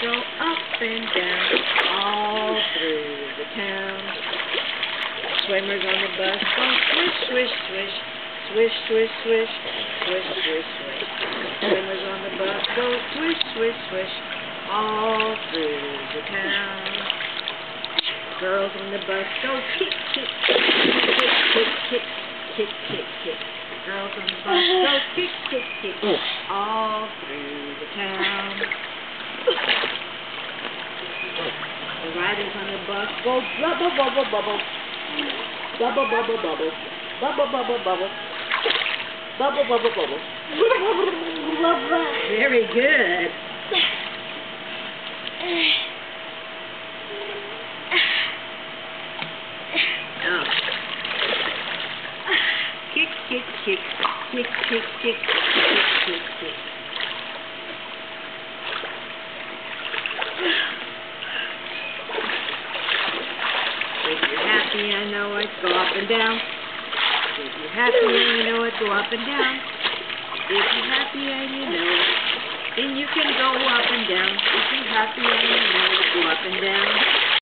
go up and down all through the town. Swimmers on the bus go swish, swish, swish, swish, swish, swish, swish, swish, swish. Swimmers on the bus go swish, swish, swish, all through the town. Girls on the bus go kick, kick, kick, kick, kick, kick, kick, kick. Girls on the bus go kick, kick, kick, all through the town. The riders on the bus go bubble, bubble, bubble, bubble, bubble, bubble, bubble, bubble, bubble, bubble, bubble, bubble. Very good. Oh. Kick, kick, kick, kick, kick, kick, kick, kick, kick. If you're happy, I know it, go up and down. If you're happy and you know it, go up and down. If you're happy and you know it, then you can go up and down. If you're happy and you know it, go up and down.